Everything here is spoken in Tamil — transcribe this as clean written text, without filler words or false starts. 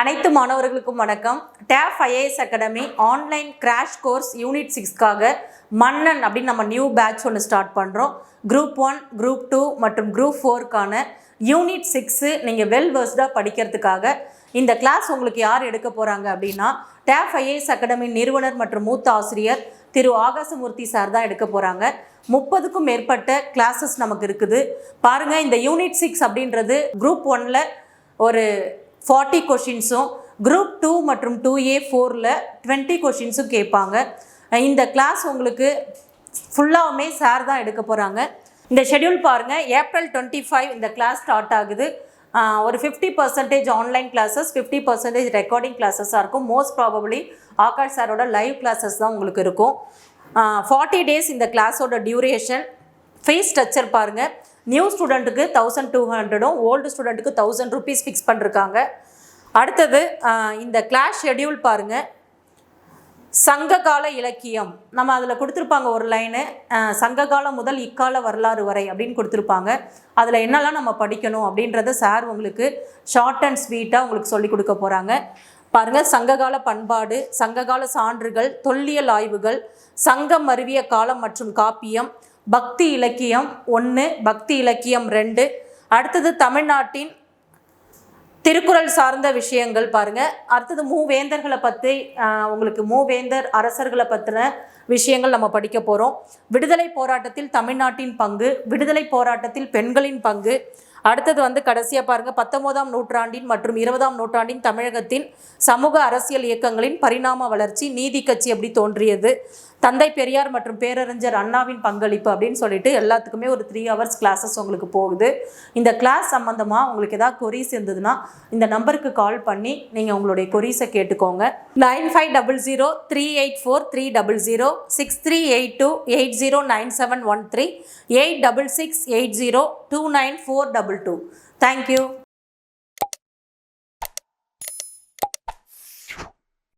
அனைத்து மாணவர்களுக்கும் வணக்கம். TAF IAS academy online crash course unit 6க்காக மன்னன் அப்படின்னு நம்ம நியூ பேட்ச் ஒன்று ஸ்டார்ட் பண்ணுறோம். குரூப் 1, குரூப் 2 மற்றும் குரூப் 4க்கான யூனிட் 6 நீங்கள் வெல் வெர்ஸ்டாக படிக்கிறதுக்காக இந்த கிளாஸ் உங்களுக்கு யார் எடுக்க போகிறாங்க அப்படின்னா TAF IAS அகாடமி நிறுவனர் மற்றும் மூத்த ஆசிரியர் திரு ஆகாசமூர்த்தி சார் தான் எடுக்க போகிறாங்க. 30க்கும் மேற்பட்ட கிளாஸஸ் நமக்கு இருக்குது. பாருங்கள், இந்த யூனிட் 6 அப்படின்றது குரூப் 1ல் ஒரு 40 கொஷின்ஸும் குரூப் 2 மற்றும் 2A4ல் 20 கொஷின்ஸும் கேட்பாங்க. இந்த கிளாஸ் உங்களுக்கு ஃபுல்லாகவுமே சார் தான் எடுக்க போகிறாங்க. இந்த ஷெடியூல் பாருங்கள், ஏப்ரல் 25 இந்த கிளாஸ் ஸ்டார்ட் ஆகுது. ஒரு 50% ஆன்லைன் கிளாஸஸ், 50% ரெக்கார்டிங் கிளாஸஸாக இருக்கும். மோஸ்ட் ப்ராபபிளி ஆகாஷ் சாரோட லைவ் கிளாஸஸ் தான் உங்களுக்கு இருக்கும். 40 டேஸ் இந்த கிளாஸோட டியூரேஷன். ஃபீஸ் ஸ்ட்ரக்சர் பாருங்கள், நியூ ஸ்டூடெண்ட்டுக்கு 1200ம் ஓல்டு ஸ்டூடெண்ட்டுக்கு 1000 ரூபீஸ் ஃபிக்ஸ் பண்ணிருக்காங்க. அடுத்தது இந்த கிளாஸ் ஷெடியூல் பாருங்கள். சங்ககால இலக்கியம் நம்ம அதில் கொடுத்துருப்பாங்க ஒரு லைனு, சங்ககாலம் முதல் இக்கால வரலாறு வரை அப்படின்னு கொடுத்துருப்பாங்க. அதில் என்னெல்லாம் நம்ம படிக்கணும் அப்படின்றத சார் உங்களுக்கு ஷார்ட் அண்ட் ஸ்வீட்டாக உங்களுக்கு சொல்லிக் கொடுக்க போகிறாங்க. பாருங்கள், சங்ககால பண்பாடு, சங்ககால சான்றுகள், தொல்லியல் ஆய்வுகள், சங்கம் மருவிய காலம் மற்றும் காப்பியம், பக்தி இலக்கியம் 1, பக்தி இலக்கியம் 2, அடுத்தது தமிழ்நாட்டின் திருக்குறள் சார்ந்த விஷயங்கள் பாருங்கள். அடுத்தது மூவேந்தர்களை பற்றி உங்களுக்கு மூவேந்தர் அரசர்களை பற்றின விஷயங்கள் நம்ம படிக்க போகிறோம். விடுதலை போராட்டத்தில் தமிழ்நாட்டின் பங்கு, விடுதலை போராட்டத்தில் பெண்களின் பங்கு. அடுத்தது கடைசியாக பாருங்கள், 19ஆம் நூற்றாண்டின் மற்றும் 20ஆம் நூற்றாண்டின் தமிழகத்தின் சமூக அரசியல் இயக்கங்களின் பரிணாம வளர்ச்சி, நீதி கட்சி எப்படி தோன்றியது, தந்தை பெரியார் மற்றும் பேரறிஞர் அண்ணாவின் பங்களிப்பு அப்படின்னு சொல்லிட்டு எல்லாத்துக்குமே ஒரு 3 hours கிளாஸஸ் உங்களுக்கு போகுது. இந்த கிளாஸ் சம்மந்தமாக உங்களுக்கு ஏதாவது கொரீஸ் இருந்ததுன்னா இந்த நம்பருக்கு கால் பண்ணி நீங்கள் உங்களுடைய கொரீஸை கேட்டுக்கோங்க. 9500384300 6382809713 86680294222. Thank you.